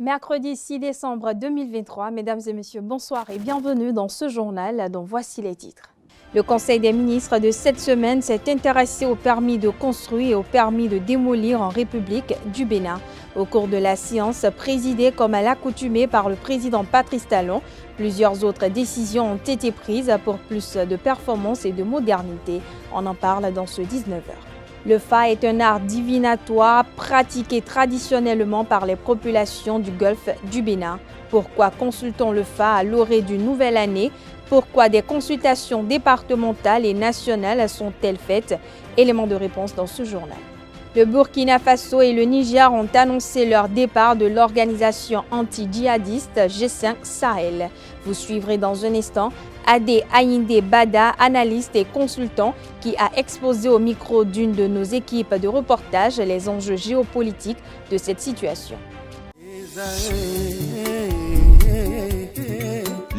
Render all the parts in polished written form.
Mercredi 6 décembre 2023, mesdames et messieurs, bonsoir et bienvenue dans ce journal dont voici les titres. Le Conseil des ministres de cette semaine s'est intéressé au permis de construire et au permis de démolir en République du Bénin. Au cours de la séance présidée comme à l'accoutumée par le président Patrice Talon, plusieurs autres décisions ont été prises pour plus de performance et de modernité. On en parle dans ce 19h. Le Fa est un art divinatoire pratiqué traditionnellement par les populations du golfe du Bénin. Pourquoi consultons le Fa à l'orée d'une nouvelle année? Pourquoi des consultations départementales et nationales sont-elles faites? Élément de réponse dans ce journal. Le Burkina Faso et le Niger ont annoncé leur départ de l'organisation anti-djihadiste G5 Sahel. Vous suivrez dans un instant Adé Aïndé Bada, analyste et consultant, qui a exposé au micro d'une de nos équipes de reportage les enjeux géopolitiques de cette situation.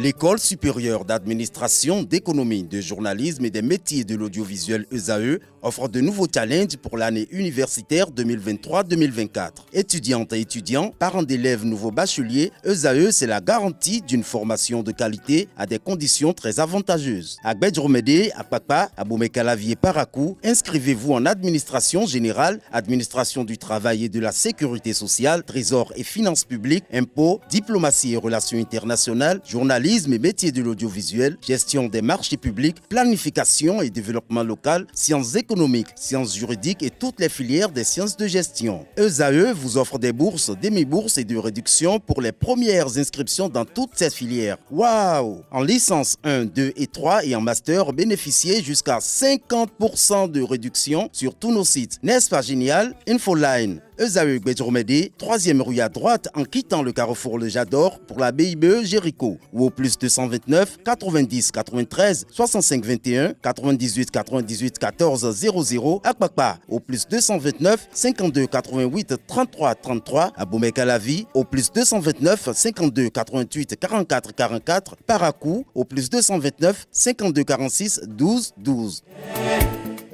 L'École supérieure d'administration, d'économie, de journalisme et des métiers de l'audiovisuel ESAE offre de nouveaux challenges pour l'année universitaire 2023-2024. Étudiantes et étudiants, parents d'élèves nouveaux bacheliers, ESAE, c'est la garantie d'une formation de qualité à des conditions très avantageuses. À Gbedjromede, à Papa, à Boumekalavi et Parakou, inscrivez-vous en administration générale, administration du travail et de la sécurité sociale, trésor et finances publiques, impôts, diplomatie et relations internationales, journalisme et métiers de l'audiovisuel, gestion des marchés publics, planification et développement local, sciences économiques, sciences juridiques et toutes les filières des sciences de gestion. ESAE vous offre des bourses, demi-bourses et de réductions pour les premières inscriptions dans toutes ces filières. Waouh! En licence 1, 2 et 3 et en master, bénéficiez jusqu'à 50% de réduction sur tous nos sites. N'est-ce pas génial? Infoline. ESAE Gbedjromede, 3e rue à droite en quittant le carrefour Le Jador pour la BIBE Jéricho ou au plus 229 90 93 65 21 98 98 14 00 à Kpakpa au plus 229 52 88 33 33 à Boumekalavi au plus 229 52 88 44 44 Parakou au plus 229 52 46 12 12.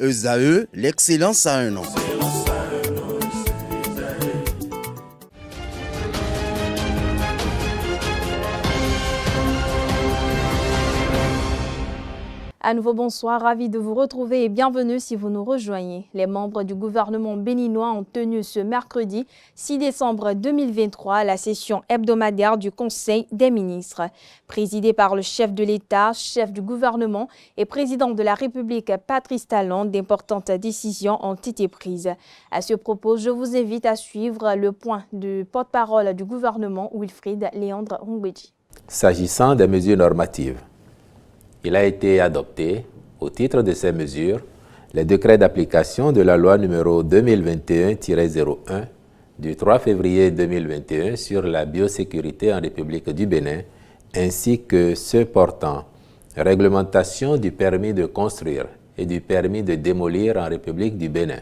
ESAE, l'excellence à un nom. À nouveau, bonsoir, ravi de vous retrouver et bienvenue si vous nous rejoignez. Les membres du gouvernement béninois ont tenu ce mercredi 6 décembre 2023 la session hebdomadaire du Conseil des ministres. Présidée par le chef de l'État, chef du gouvernement et président de la République Patrice Talon, d'importantes décisions ont été prises. À ce propos, je vous invite à suivre le point du porte-parole du gouvernement, Wilfried Léandre Ngwedji. S'agissant des mesures normatives, il a été adopté, au titre de ces mesures, les décrets d'application de la loi numéro 2021-01 du 3 février 2021 sur la biosécurité en République du Bénin, ainsi que ceux portant réglementation du permis de construire et du permis de démolir en République du Bénin,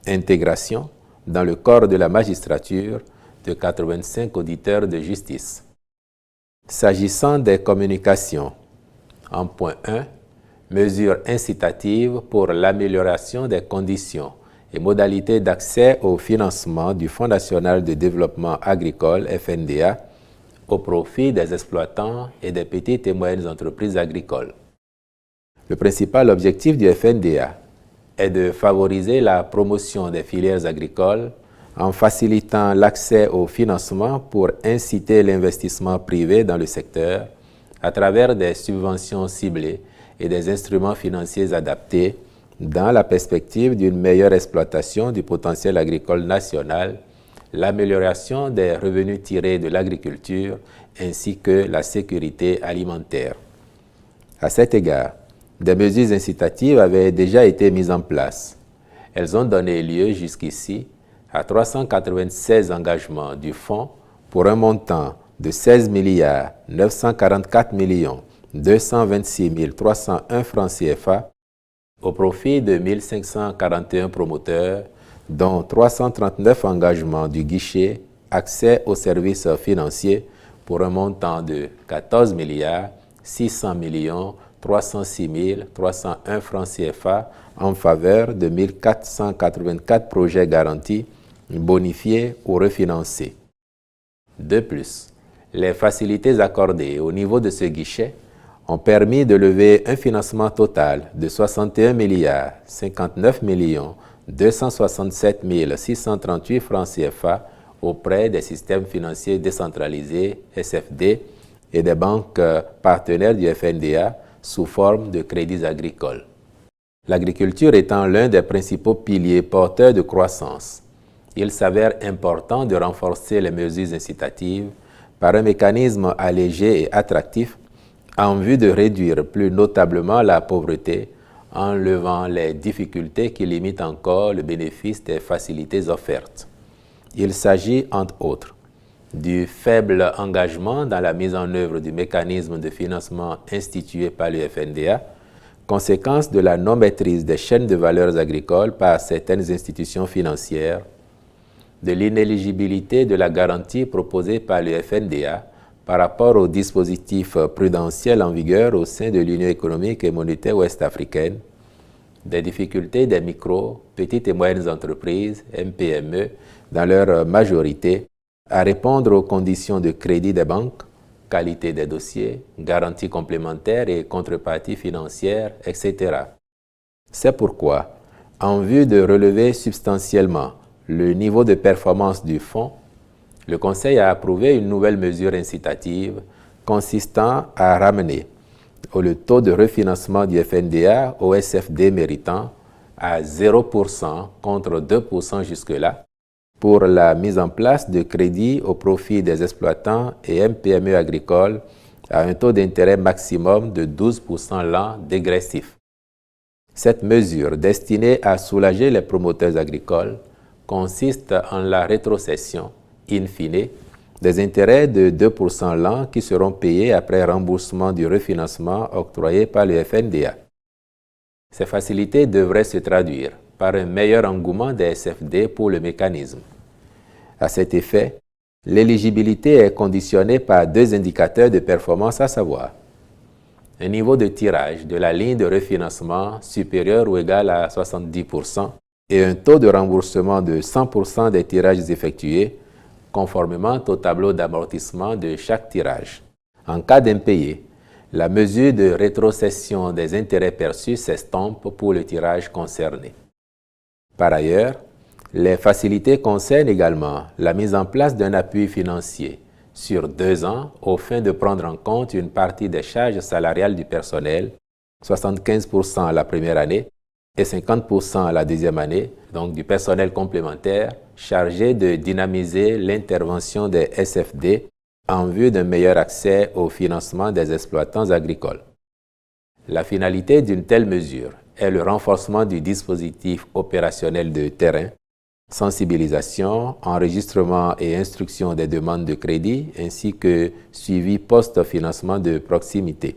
intégration dans le corps de la magistrature de 85 auditeurs de justice. S'agissant des communications, en point 1, mesures incitatives pour l'amélioration des conditions et modalités d'accès au financement du Fonds national de développement agricole, FNDA, au profit des exploitants et des petites et moyennes entreprises agricoles. Le principal objectif du FNDA est de favoriser la promotion des filières agricoles en facilitant l'accès au financement pour inciter l'investissement privé dans le secteur à travers des subventions ciblées et des instruments financiers adaptés dans la perspective d'une meilleure exploitation du potentiel agricole national, l'amélioration des revenus tirés de l'agriculture ainsi que la sécurité alimentaire. À cet égard, des mesures incitatives avaient déjà été mises en place. Elles ont donné lieu jusqu'ici à 396 engagements du Fonds pour un montant de 16 milliards 944 millions 226 301 francs CFA au profit de 1541 promoteurs, dont 339 engagements du guichet accès aux services financiers pour un montant de 14 milliards 600 millions 306 301 francs CFA en faveur de 1484 projets garantis, bonifiés ou refinancés. De plus, les facilités accordées au niveau de ce guichet ont permis de lever un financement total de 61 milliards 59 millions 267 638 francs CFA auprès des systèmes financiers décentralisés SFD et des banques partenaires du FNDA sous forme de crédits agricoles. L'agriculture étant l'un des principaux piliers porteurs de croissance, il s'avère important de renforcer les mesures incitatives par un mécanisme allégé et attractif en vue de réduire plus notablement la pauvreté en levant les difficultés qui limitent encore le bénéfice des facilités offertes. Il s'agit, entre autres, du faible engagement dans la mise en œuvre du mécanisme de financement institué par le FNDA, conséquence de la non-maîtrise des chaînes de valeurs agricoles par certaines institutions financières, de l'inéligibilité de la garantie proposée par le FNDA par rapport au dispositif prudentiel en vigueur au sein de l'Union économique et monétaire ouest-africaine, des difficultés des micro, petites et moyennes entreprises, MPME, dans leur majorité, à répondre aux conditions de crédit des banques, qualité des dossiers, garanties complémentaires et contreparties financières, etc. C'est pourquoi, en vue de relever substantiellement le niveau de performance du fonds, le Conseil a approuvé une nouvelle mesure incitative consistant à ramener le taux de refinancement du FNDA au SFD méritant à 0% contre 2% jusque-là pour la mise en place de crédits au profit des exploitants et MPME agricoles à un taux d'intérêt maximum de 12% l'an dégressif. Cette mesure destinée à soulager les promoteurs agricoles consiste en la rétrocession, in fine, des intérêts de 2% l'an qui seront payés après remboursement du refinancement octroyé par le FNDA. Ces facilités devraient se traduire par un meilleur engouement des SFD pour le mécanisme. À cet effet, l'éligibilité est conditionnée par deux indicateurs de performance, à savoir un niveau de tirage de la ligne de refinancement supérieur ou égal à 70% et un taux de remboursement de 100% des tirages effectués, conformément au tableau d'amortissement de chaque tirage. En cas d'impayé, la mesure de rétrocession des intérêts perçus s'estompe pour le tirage concerné. Par ailleurs, les facilités concernent également la mise en place d'un appui financier sur 2 ans aux fins de prendre en compte une partie des charges salariales du personnel, 75% la première année et 50% la deuxième année, donc du personnel complémentaire, chargé de dynamiser l'intervention des SFD en vue d'un meilleur accès au financement des exploitants agricoles. La finalité d'une telle mesure est le renforcement du dispositif opérationnel de terrain, sensibilisation, enregistrement et instruction des demandes de crédit, ainsi que suivi post-financement de proximité.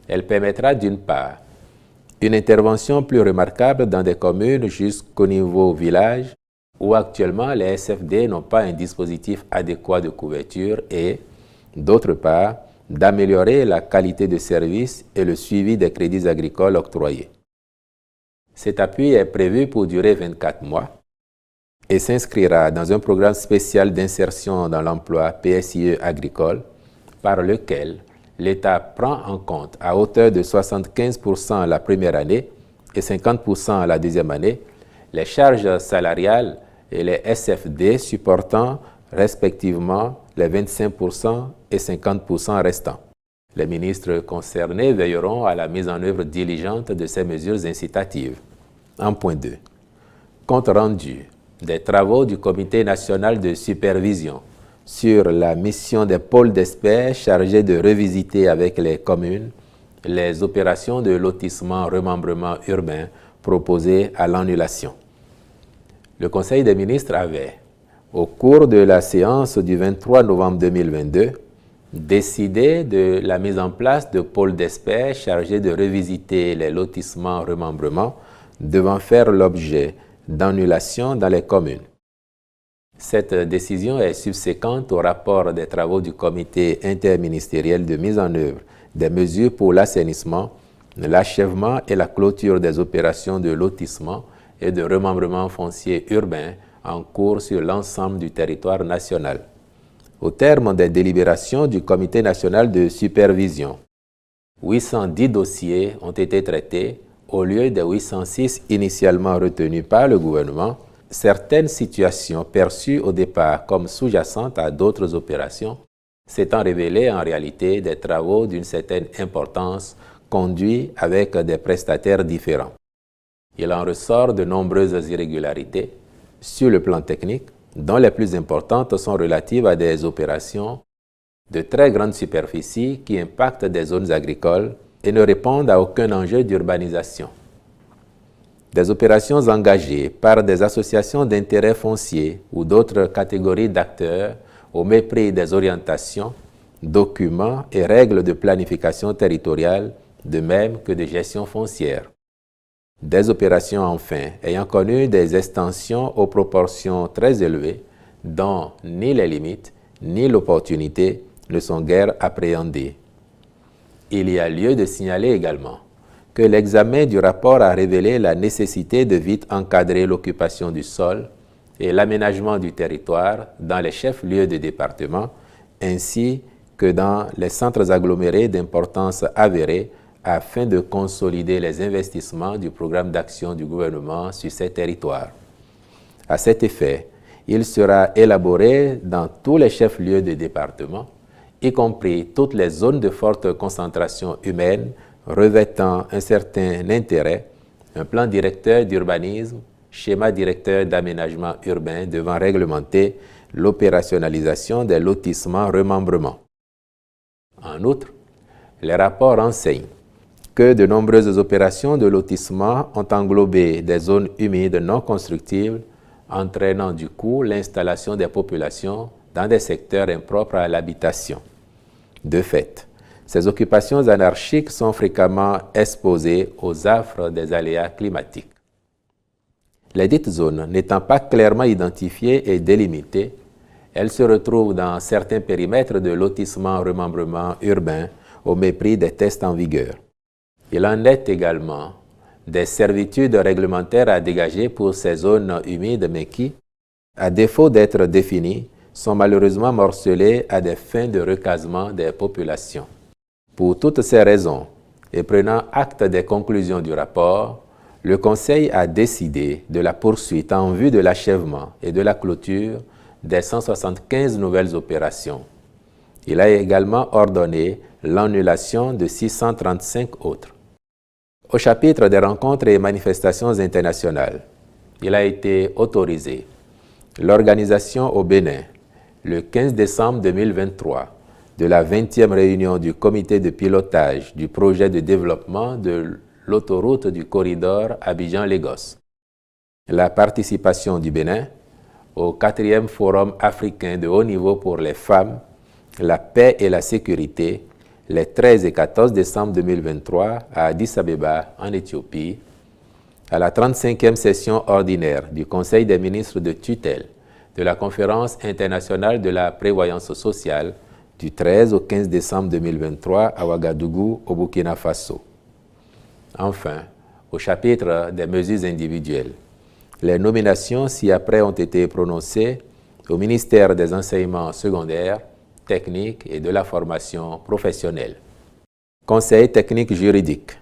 Elle permettra d'une part une intervention plus remarquable dans des communes jusqu'au niveau village où actuellement les SFD n'ont pas un dispositif adéquat de couverture et, d'autre part, d'améliorer la qualité de service et le suivi des crédits agricoles octroyés. Cet appui est prévu pour durer 24 mois et s'inscrira dans un programme spécial d'insertion dans l'emploi PSIE agricole par lequel l'État prend en compte à hauteur de 75% la première année et 50% la deuxième année les charges salariales et les SFD supportant respectivement les 25% et 50% restants. Les ministres concernés veilleront à la mise en œuvre diligente de ces mesures incitatives. En point 2. Compte rendu des travaux du Comité national de supervision sur la mission des pôles d'experts chargés de revisiter avec les communes les opérations de lotissement-remembrement urbain proposées à l'annulation. Le Conseil des ministres avait, au cours de la séance du 23 novembre 2022, décidé de la mise en place de pôles d'experts chargés de revisiter les lotissements-remembrements devant faire l'objet d'annulation dans les communes. Cette décision est subséquente au rapport des travaux du comité interministériel de mise en œuvre des mesures pour l'assainissement, l'achèvement et la clôture des opérations de lotissement et de remembrement foncier urbain en cours sur l'ensemble du territoire national. au terme des délibérations du Comité national de supervision. 810 dossiers ont été traités au lieu des 806 initialement retenus par le gouvernement. Certaines situations perçues au départ comme sous-jacentes à d'autres opérations s'étant révélées en réalité des travaux d'une certaine importance conduits avec des prestataires différents. Il en ressort de nombreuses irrégularités sur le plan technique, dont les plus importantes sont relatives à des opérations de très grande superficie qui impactent des zones agricoles et ne répondent à aucun enjeu d'urbanisation. Des opérations engagées par des associations d'intérêts fonciers ou d'autres catégories d'acteurs au mépris des orientations, documents et règles de planification territoriale, de même que de gestion foncière. Des opérations enfin ayant connu des extensions aux proportions très élevées dont ni les limites ni l'opportunité ne sont guère appréhendées. Il y a lieu de signaler également que l'examen du rapport a révélé la nécessité de vite encadrer l'occupation du sol et l'aménagement du territoire dans les chefs-lieux de département ainsi que dans les centres agglomérés d'importance avérée afin de consolider les investissements du programme d'action du gouvernement sur ces territoires. À cet effet, il sera élaboré dans tous les chefs-lieux de département, y compris toutes les zones de forte concentration humaine revêtant un certain intérêt, un plan directeur d'urbanisme, schéma directeur d'aménagement urbain devant réglementer l'opérationnalisation des lotissements remembrements. En outre, les rapports enseignent que de nombreuses opérations de lotissement ont englobé des zones humides non constructibles, entraînant du coup l'installation des populations dans des secteurs impropres à l'habitation. De fait, ces occupations anarchiques sont fréquemment exposées aux affres des aléas climatiques. Les dites zones n'étant pas clairement identifiées et délimitées, elles se retrouvent dans certains périmètres de lotissement remembrement urbain au mépris des tests en vigueur. Il en est également des servitudes réglementaires à dégager pour ces zones humides mais qui, à défaut d'être définies, sont malheureusement morcelées à des fins de recasement des populations. Pour toutes ces raisons, et prenant acte des conclusions du rapport, le Conseil a décidé de la poursuite en vue de l'achèvement et de la clôture des 175 nouvelles opérations. Il a également ordonné l'annulation de 635 autres. Au chapitre des rencontres et manifestations internationales, il a été autorisé l'organisation au Bénin, le 15 décembre 2023, de la 20e réunion du comité de pilotage du projet de développement de l'autoroute du corridor Abidjan-Lagos. La participation du Bénin au 4e Forum africain de haut niveau pour les femmes, la paix et la sécurité, les 13 et 14 décembre 2023 à Addis Abeba, en Éthiopie, à la 35e session ordinaire du Conseil des ministres de tutelle de la Conférence internationale de la prévoyance sociale du 13 au 15 décembre 2023 à Ouagadougou, au Burkina Faso. Enfin, au chapitre des mesures individuelles, les nominations ci-après ont été prononcées au ministère des enseignements secondaires, techniques et de la formation professionnelle. Conseil technique juridique,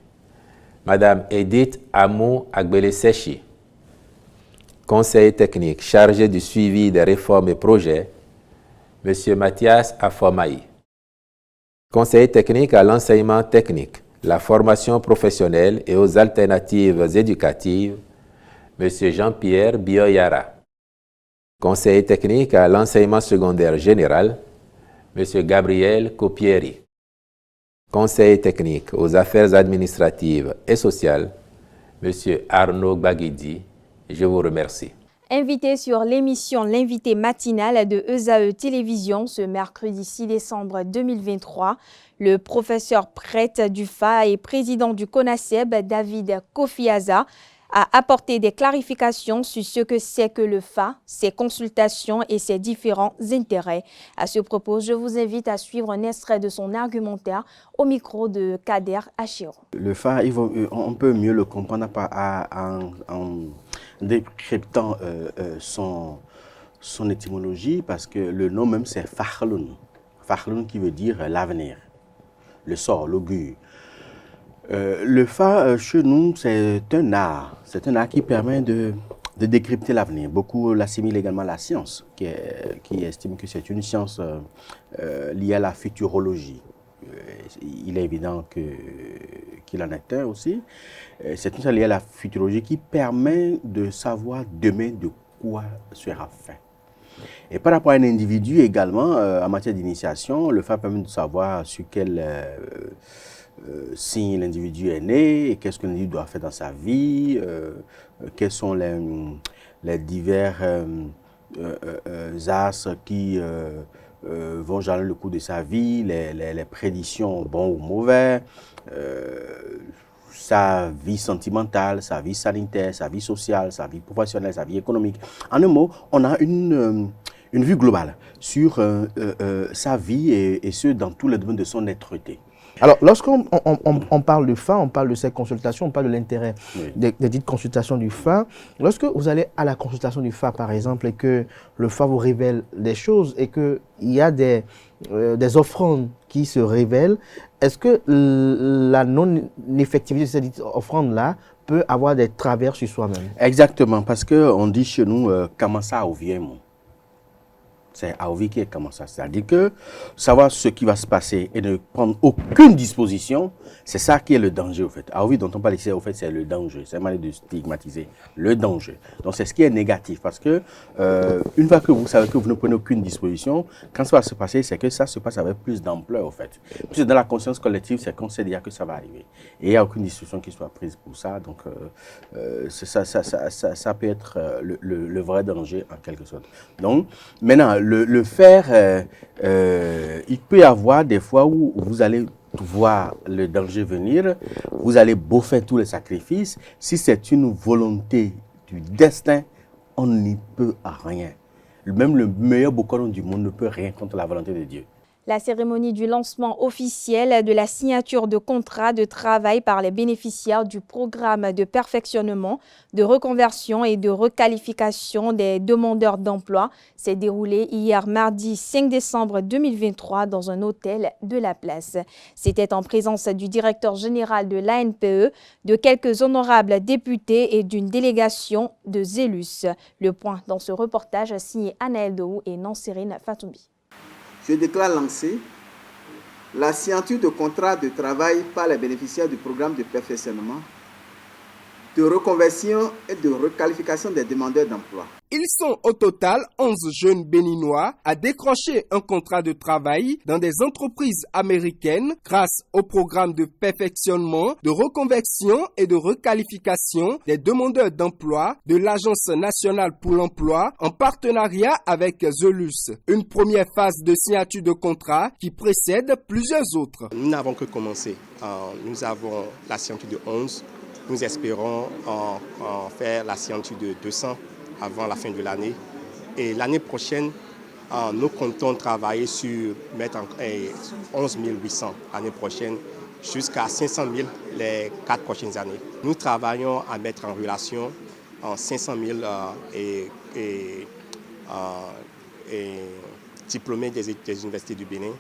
Madame Edith Amou Agbele-Sechi. Conseil technique chargé du suivi des réformes et projets, Monsieur Mathias Afomaï. Conseil technique à l'enseignement technique, la formation professionnelle et aux alternatives éducatives, Monsieur Jean-Pierre Bioyara. Conseil technique à l'enseignement secondaire général, Monsieur Gabriel Copieri. Conseil technique aux affaires administratives et sociales, Monsieur Arnaud Baguidi. Je vous remercie. Invité sur l'émission L'invité matinal de ESAE Télévision ce mercredi 6 décembre 2023, le professeur prêtre du FA et président du CONASEB, David Kofiaza, a apporté des clarifications sur ce que c'est que le FA, ses consultations et ses différents intérêts. À ce propos, je vous invite à suivre un extrait de son argumentaire au micro de Kader Achiro. Le FA, on peut mieux le comprendre en décryptant son étymologie parce que le nom même c'est Fakhlun. Fakhlun qui veut dire l'avenir, le sort, l'augure. Le Fa chez nous c'est un art qui permet de décrypter l'avenir. Beaucoup l'assimilent également à la science, qui estime que c'est une science liée à la futurologie. Il est évident qu'il en est un aussi. C'est une science liée à la futurologie qui permet de savoir demain de quoi sera fait. Et par rapport à un individu également, en matière d'initiation, le Fa permet de savoir sur quel signe l'individu est né et qu'est-ce que l'individu doit faire dans sa vie, quels sont les divers astres qui vont jalonner le cours de sa vie, les prédictions bons ou mauvais, sa vie sentimentale, sa vie sanitaire, sa vie sociale, sa vie professionnelle, sa vie économique. En un mot, on a une vue globale sur sa vie et ce, dans tous les domaines de son être-té. Alors, lorsqu'on parle du Fa, on parle de ces consultations, on parle de l'intérêt des dites consultations du Fa. Lorsque vous allez à la consultation du Fa, par exemple, et que le Fa vous révèle des choses et qu'il y a des offrandes qui se révèlent, est-ce que la non-effectivité de cette offrande-là peut avoir des travers sur soi-même? Exactement, parce qu'on dit chez nous, comment ça vient, mon. C'est Aovi qui est comme ça. C'est-à-dire que savoir ce qui va se passer et ne prendre aucune disposition, c'est ça qui est le danger, au fait. Aovi dont on parle ici, au fait, c'est le danger. C'est mal de stigmatiser. Le danger. Donc, c'est ce qui est négatif. Parce que, une fois que vous savez que vous ne prenez aucune disposition, quand ça va se passer, c'est que ça se passe avec plus d'ampleur, au fait. Puis dans la conscience collective, c'est qu'on sait déjà que ça va arriver. Et il n'y a aucune disposition qui soit prise pour ça. Donc, ça peut être le vrai danger, en quelque sorte. Donc, maintenant, le faire, il peut y avoir des fois où vous allez voir le danger venir, vous allez beau faire tous les sacrifices. Si c'est une volonté du destin, on n'y peut rien. Même le meilleur Bokoron du monde ne peut rien contre la volonté de Dieu. La cérémonie du lancement officiel de la signature de contrats de travail par les bénéficiaires du programme de perfectionnement, de reconversion et de requalification des demandeurs d'emploi s'est déroulée hier mardi 5 décembre 2023 dans un hôtel de la place. C'était en présence du directeur général de l'ANPE, de quelques honorables députés et d'une délégation de Zélus. Le point dans ce reportage signé Anaël Dohou et Nansérine Fatoumbi. Je déclare lancer la signature de contrat de travail par les bénéficiaires du programme de perfectionnement, de reconversion et de requalification des demandeurs d'emploi. Ils sont au total 11 jeunes béninois à décrocher un contrat de travail dans des entreprises américaines grâce au programme de perfectionnement, de reconversion et de requalification des demandeurs d'emploi de l'Agence nationale pour l'emploi en partenariat avec Zélus. Une première phase de signature de contrat qui précède plusieurs autres. Nous n'avons que commencé. Nous avons la signature de 11. Nous espérons en faire la signature de 200 avant la fin de l'année. Et l'année prochaine, nous comptons travailler sur mettre 11 800 l'année prochaine jusqu'à 500 000 les 4 prochaines années. Nous travaillons à mettre en relation 500 000 diplômés des universités du Bénin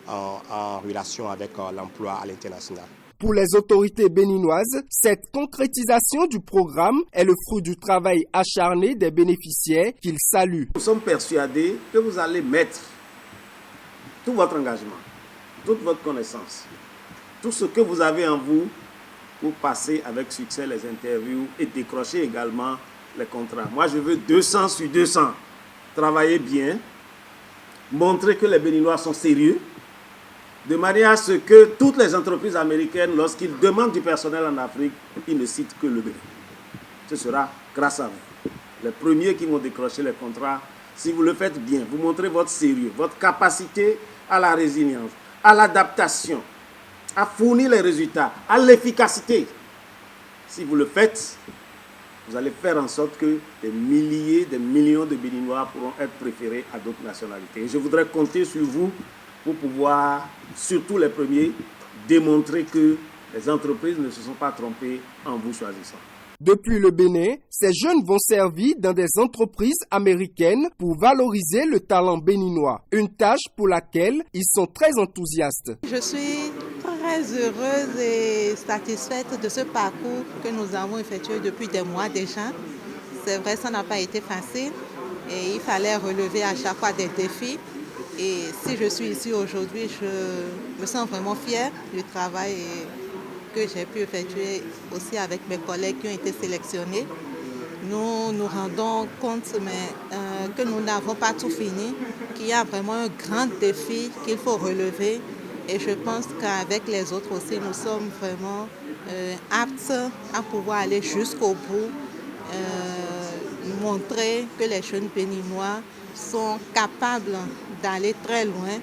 en relation avec l'emploi à l'international. Pour les autorités béninoises, cette concrétisation du programme est le fruit du travail acharné des bénéficiaires qu'ils saluent. Nous sommes persuadés que vous allez mettre tout votre engagement, toute votre connaissance, tout ce que vous avez en vous pour passer avec succès les interviews et décrocher également les contrats. Moi, je veux 200 sur 200. Travailler bien, montrer que les Béninois sont sérieux, de manière à ce que toutes les entreprises américaines, lorsqu'ils demandent du personnel en Afrique, ils ne citent que le Bénin. Ce sera grâce à vous. Les premiers qui vont décrocher les contrats, si vous le faites bien, vous montrez votre sérieux, votre capacité à la résilience, à l'adaptation, à fournir les résultats, à l'efficacité. Si vous le faites, vous allez faire en sorte que des milliers, des millions de Béninois pourront être préférés à d'autres nationalités. Et je voudrais compter sur vous pour pouvoir, surtout les premiers, démontrer que les entreprises ne se sont pas trompées en vous choisissant. Depuis le Bénin, ces jeunes vont servir dans des entreprises américaines pour valoriser le talent béninois, une tâche pour laquelle ils sont très enthousiastes. Je suis très heureuse et satisfaite de ce parcours que nous avons effectué depuis des mois déjà. C'est vrai, ça n'a pas été facile et il fallait relever à chaque fois des défis. Et si je suis ici aujourd'hui, je me sens vraiment fière du travail que j'ai pu effectuer aussi avec mes collègues qui ont été sélectionnés. Nous nous rendons compte que nous n'avons pas tout fini, qu'il y a vraiment un grand défi qu'il faut relever. Et je pense qu'avec les autres aussi, nous sommes vraiment aptes à pouvoir aller jusqu'au bout, montrer que les jeunes béninois sont capables d'aller très loin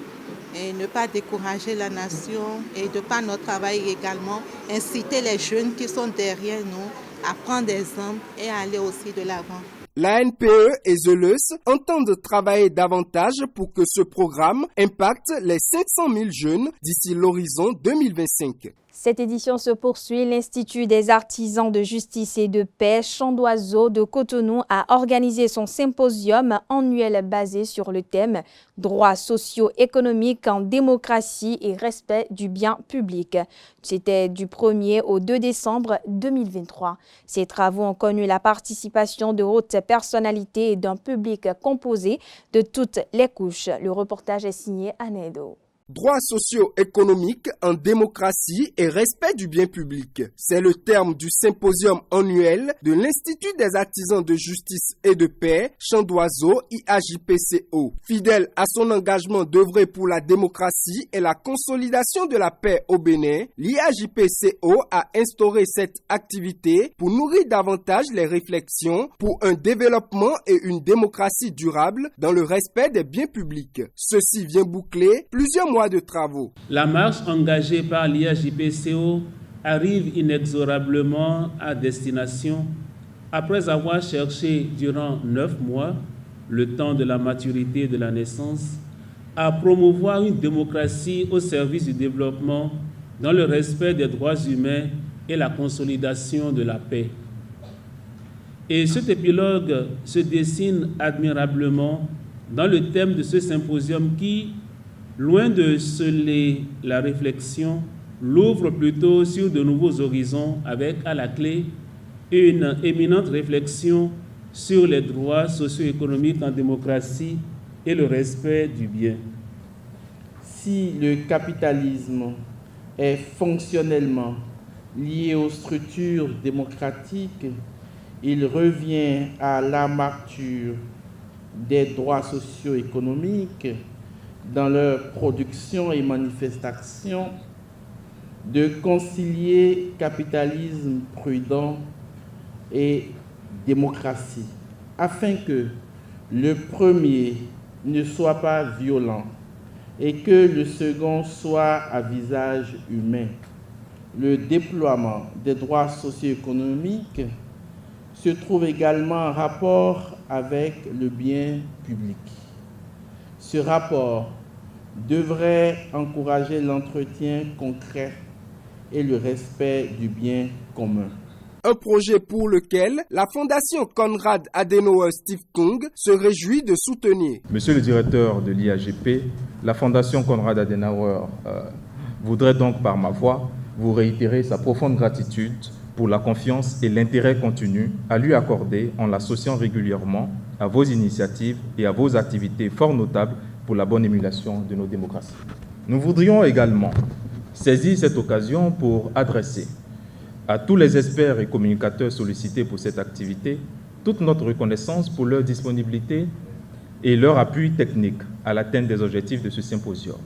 et ne pas décourager la nation et de par notre travail également, inciter les jeunes qui sont derrière nous à prendre des exemples et à aller aussi de l'avant. La NPE et Zelus entendent travailler davantage pour que ce programme impacte les 500 000 jeunes d'ici l'horizon 2025. Cette édition se poursuit. L'Institut des artisans de justice et de paix, Chant d'Oiseau de Cotonou, a organisé son symposium annuel basé sur le thème « Droits socio-économiques en démocratie et respect du bien public ». C'était du 1er au 2 décembre 2023. Ces travaux ont connu la participation de hautes personnalités et d'un public composé de toutes les couches. Le reportage est signé Anedo. Droits socio-économiques en démocratie et respect du bien public. C'est le terme du symposium annuel de l'Institut des artisans de justice et de paix, Chant d'Oiseau, IAJPCO. Fidèle à son engagement d'œuvrer pour la démocratie et la consolidation de la paix au Bénin, l'IAJPCO a instauré cette activité pour nourrir davantage les réflexions pour un développement et une démocratie durable dans le respect des biens publics. Ceci vient boucler plusieurs mois de travaux. La marche engagée par l'IAJPCO arrive inexorablement à destination après avoir cherché durant 9 mois, le temps de la maturité de la naissance, à promouvoir une démocratie au service du développement dans le respect des droits humains et la consolidation de la paix. Et cet épilogue se dessine admirablement dans le thème de ce symposium qui, loin de sceller la réflexion, l'ouvre plutôt sur de nouveaux horizons avec à la clé une éminente réflexion sur les droits socio-économiques en démocratie et le respect du bien. Si le capitalisme est fonctionnellement lié aux structures démocratiques, il revient à l'amarture des droits socio-économiques dans leur production et manifestation, de concilier capitalisme prudent et démocratie, afin que le premier ne soit pas violent et que le second soit à visage humain. Le déploiement des droits socio-économiques se trouve également en rapport avec le bien public. Ce rapport devrait encourager l'entretien concret et le respect du bien commun. Un projet pour lequel la Fondation Konrad Adenauer Steve Kung se réjouit de soutenir. Monsieur le directeur de l'IAGP, la Fondation Konrad Adenauer voudrait donc par ma voix vous réitérer sa profonde gratitude pour la confiance et l'intérêt continu à lui accorder en l'associant régulièrement à vos initiatives et à vos activités fort notables pour la bonne émulation de nos démocraties. Nous voudrions également saisir cette occasion pour adresser à tous les experts et communicateurs sollicités pour cette activité toute notre reconnaissance pour leur disponibilité et leur appui technique à l'atteinte des objectifs de ce symposium.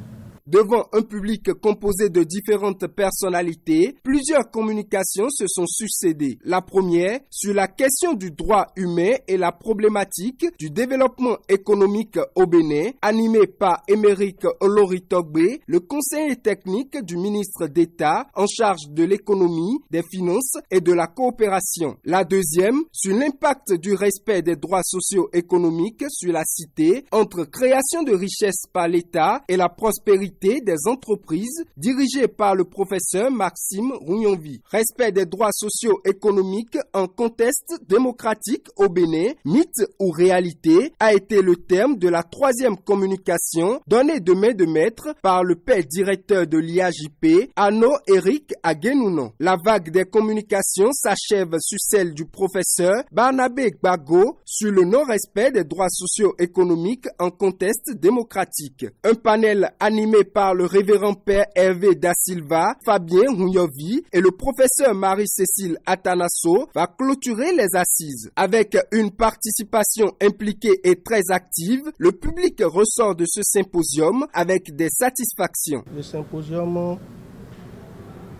Devant un public composé de différentes personnalités, plusieurs communications se sont succédées. La première, sur la question du droit humain et la problématique du développement économique au Bénin, animée par Émeric Oloritogbe, le conseiller technique du ministre d'État en charge de l'économie, des finances et de la coopération. La deuxième, sur l'impact du respect des droits socio-économiques sur la cité entre création de richesses par l'État et la prospérité responsabilité des entreprises dirigées par le professeur Maxime Rougnonvi. Respect des droits socio-économiques en contexte démocratique au Bénin, mythe ou réalité, a été le terme de la 3e communication donnée de main de maître par le père directeur de l'IAJP, Anno-Éric Aguenounon. La vague des communications s'achève sur celle du professeur Barnabé Gbagbo sur le non-respect des droits socio-économiques en contexte démocratique. Un panel animé par le révérend père Hervé Da Silva, Fabien Rougnonvi et le professeur Marie-Cécile Atanasso va clôturer les assises. Avec une participation impliquée et très active, le public ressort de ce symposium avec des satisfactions. Le symposium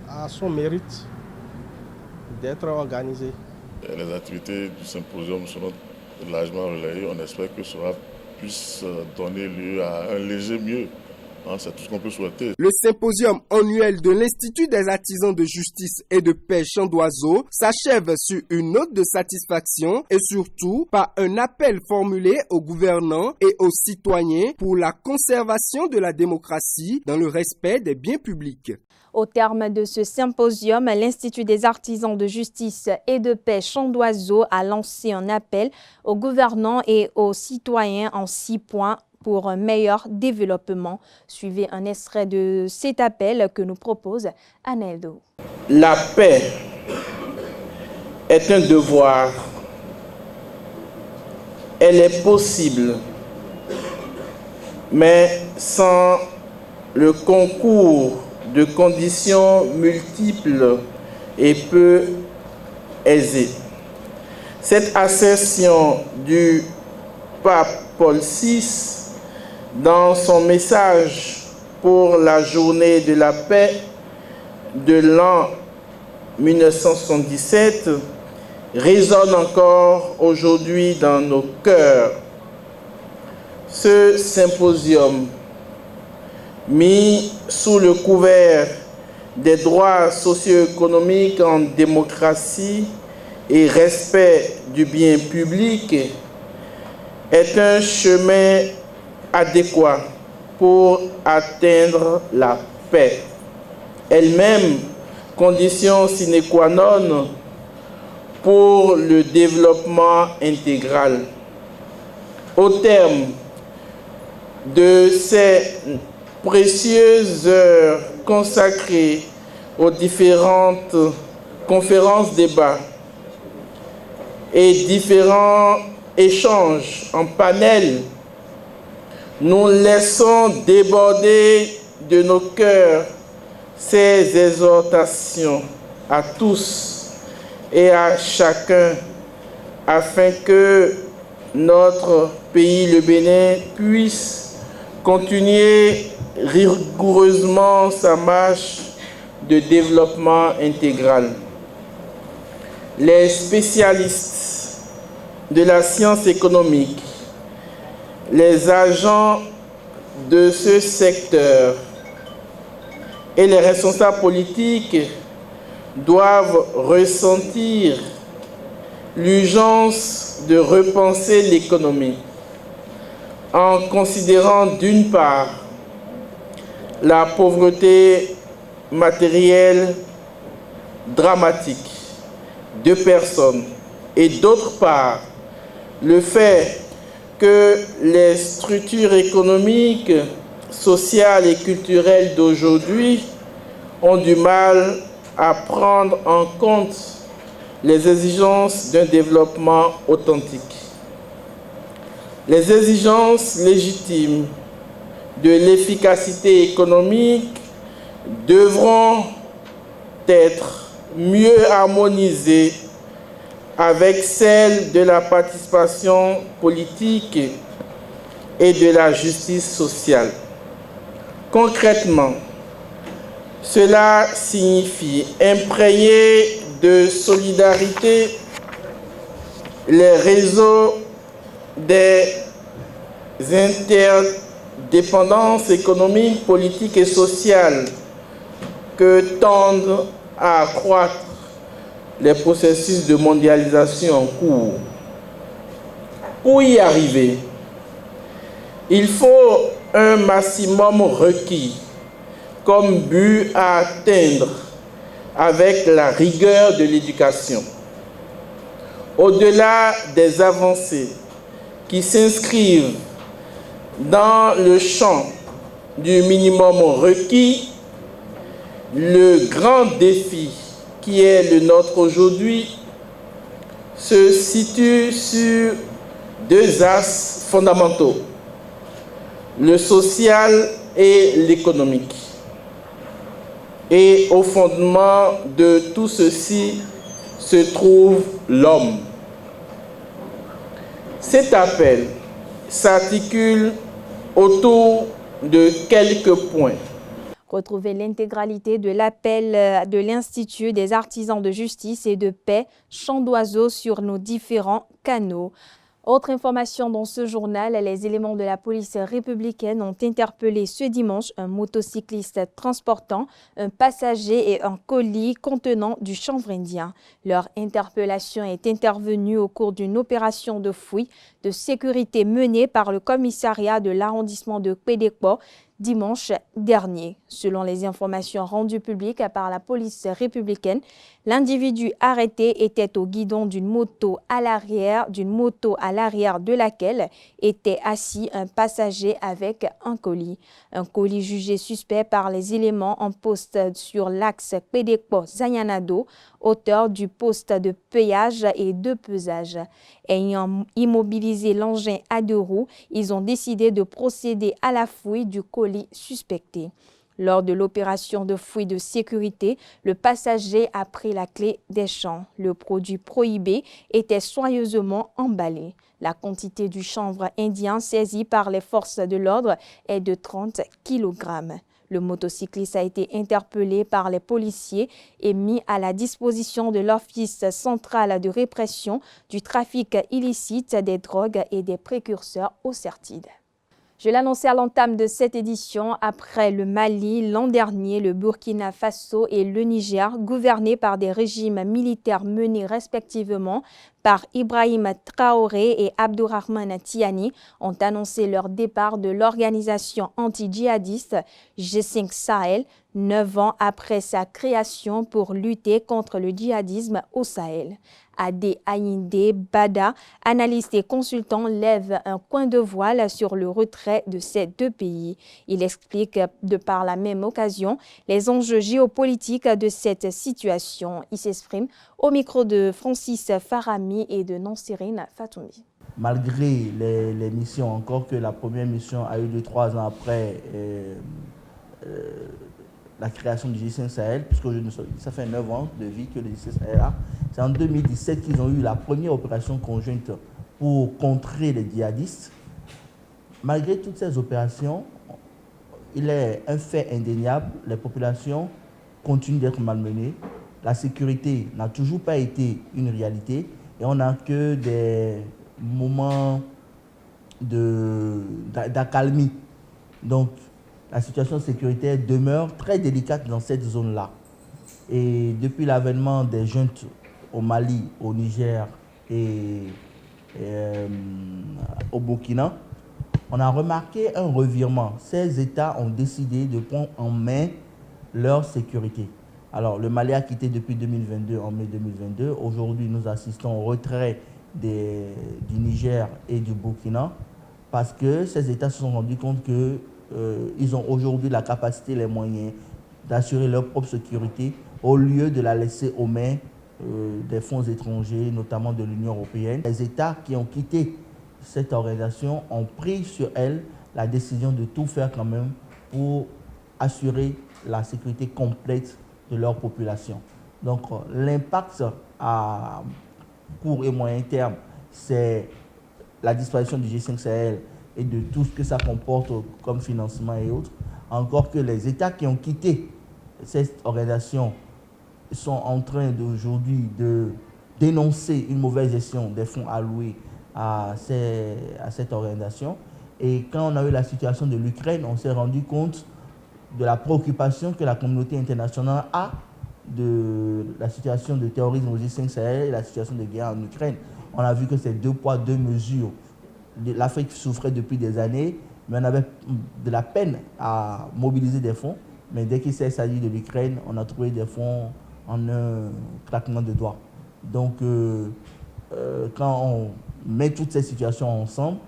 a son mérite d'être organisé. Les activités du symposium seront largement relayées. On espère que cela puisse donner lieu à un léger mieux. C'est tout ce qu'on peut souhaiter. Le symposium annuel de l'Institut des artisans de justice et de paix Champ d'Oiseau s'achève sur une note de satisfaction et surtout par un appel formulé aux gouvernants et aux citoyens pour la conservation de la démocratie dans le respect des biens publics. Au terme de ce symposium, l'Institut des artisans de justice et de paix Champ d'Oiseau a lancé un appel aux gouvernants et aux citoyens en 6 points pour un meilleur développement. Suivez un extrait de cet appel que nous propose Aneldo. La paix est un devoir. Elle est possible, mais sans le concours de conditions multiples et peu aisées. Cette assertion du pape Paul VI dans son message pour la journée de la paix de l'an 1977 résonne encore aujourd'hui dans nos cœurs. Ce symposium, mis sous le couvert des droits socio-économiques en démocratie et respect du bien public, est un chemin adéquat pour atteindre la paix, elle-même condition sine qua non pour le développement intégral. Au terme de ces précieuses heures consacrées aux différentes conférences, débats et différents échanges en panel, nous laissons déborder de nos cœurs ces exhortations à tous et à chacun afin que notre pays, le Bénin, puisse continuer rigoureusement sa marche de développement intégral. Les spécialistes de la science économique, les agents de ce secteur et les responsables politiques doivent ressentir l'urgence de repenser l'économie en considérant d'une part la pauvreté matérielle dramatique de personnes et d'autre part le fait que les structures économiques, sociales et culturelles d'aujourd'hui ont du mal à prendre en compte les exigences d'un développement authentique. Les exigences légitimes de l'efficacité économique devront être mieux harmonisées avec celles de la participation politique et de la justice sociale. Concrètement, cela signifie imprégner de solidarité les réseaux des interdépendances économiques, politiques et sociales que tendent à accroître les processus de mondialisation en cours. Pour y arriver, il faut un maximum requis comme but à atteindre avec la rigueur de l'éducation. Au-delà des avancées qui s'inscrivent dans le champ du minimum requis, le grand défi qui est le nôtre aujourd'hui se situe sur deux axes fondamentaux, le social et l'économique. Et au fondement de tout ceci se trouve l'homme. Cet appel s'articule autour de quelques points. Retrouvez l'intégralité de l'appel de l'Institut des artisans de justice et de paix, Chant d'oiseaux, sur nos différents canaux. Autre information dans ce journal, les éléments de la police républicaine ont interpellé ce dimanche un motocycliste transportant un passager et un colis contenant du chanvre indien. Leur interpellation est intervenue au cours d'une opération de fouille de sécurité menée par le commissariat de l'arrondissement de Pédékpo dimanche dernier. Selon les informations rendues publiques par la police républicaine, l'individu arrêté était au guidon d'une moto à l'arrière de laquelle était assis un passager avec un colis. Un colis jugé suspect par les éléments en poste sur l'axe Pédékpo-Zayanado, auteur du poste de péage et de pesage. Ayant immobilisé l'engin à deux roues, ils ont décidé de procéder à la fouille du colis suspecté. Lors de l'opération de fouille de sécurité, le passager a pris la clé des champs. Le produit prohibé était soigneusement emballé. La quantité du chanvre indien saisi par les forces de l'ordre est de 30 kg. Le motocycliste a été interpellé par les policiers et mis à la disposition de l'Office central de répression du trafic illicite des drogues et des précurseurs au CERTID. Je l'annonçais à l'entame de cette édition, après le Mali, l'an dernier, le Burkina Faso et le Niger, gouvernés par des régimes militaires menés respectivement par Ibrahim Traoré et Abdourahmane Tiani, ont annoncé leur départ de l'organisation anti-djihadiste G5 Sahel, 9 ans après sa création pour lutter contre le djihadisme au Sahel. Adé Aïndé Bada, analyste et consultant, lève un coin de voile sur le retrait de ces deux pays. Il explique de par la même occasion les enjeux géopolitiques de cette situation. Il s'exprime au micro de Francis Farami et de Nansirine Fatoumi. Malgré les missions, encore que la première mission a eu lieu 3 ans après la création du G5 Sahel, puisque ça fait 9 ans de vie que le G5 Sahel a. C'est en 2017 qu'ils ont eu la première opération conjointe pour contrer les djihadistes. Malgré toutes ces opérations, il est un fait indéniable, les populations continuent d'être malmenées, la sécurité n'a toujours pas été une réalité et on n'a que des moments d'accalmie. Donc, la situation sécuritaire demeure très délicate dans cette zone-là. Et depuis l'avènement des juntes au Mali, au Niger et au Burkina, on a remarqué un revirement. Ces États ont décidé de prendre en main leur sécurité. Alors, le Mali a quitté depuis 2022, en mai 2022. Aujourd'hui, nous assistons au retrait du Niger et du Burkina parce que ces États se sont rendus compte que ils ont aujourd'hui la capacité, les moyens d'assurer leur propre sécurité au lieu de la laisser aux mains des fonds étrangers, notamment de l'Union européenne. Les États qui ont quitté cette organisation ont pris sur elles la décision de tout faire quand même pour assurer la sécurité complète de leur population. Donc l'impact à court et moyen terme, c'est la disparition du G5 Sahel et de tout ce que ça comporte comme financement et autres. Encore que les États qui ont quitté cette organisation sont en train d'aujourd'hui de dénoncer une mauvaise gestion des fonds alloués à cette organisation. Et quand on a eu la situation de l'Ukraine, on s'est rendu compte de la préoccupation que la communauté internationale a de la situation de terrorisme au G5 Sahel et la situation de guerre en Ukraine. On a vu que c'est 2 poids, 2 mesures. L'Afrique souffrait depuis des années, mais on avait de la peine à mobiliser des fonds. Mais dès qu'il s'est s'agit de l'Ukraine, on a trouvé des fonds en un claquement de doigts. Donc, quand on met toutes ces situations ensemble,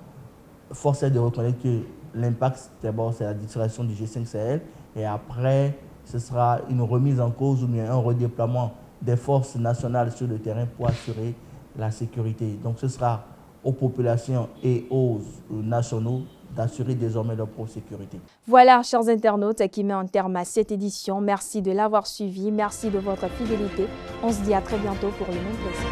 force est de reconnaître que l'impact, d'abord, c'est la disparition du G5 Sahel, et après, ce sera une remise en cause ou bien un redéploiement des forces nationales sur le terrain pour assurer la sécurité. Donc, ce sera aux populations et aux nationaux d'assurer désormais leur propre sécurité. Voilà, chers internautes, qui met un terme à cette édition. Merci de l'avoir suivi, merci de votre fidélité. On se dit à très bientôt pour le même plaisir.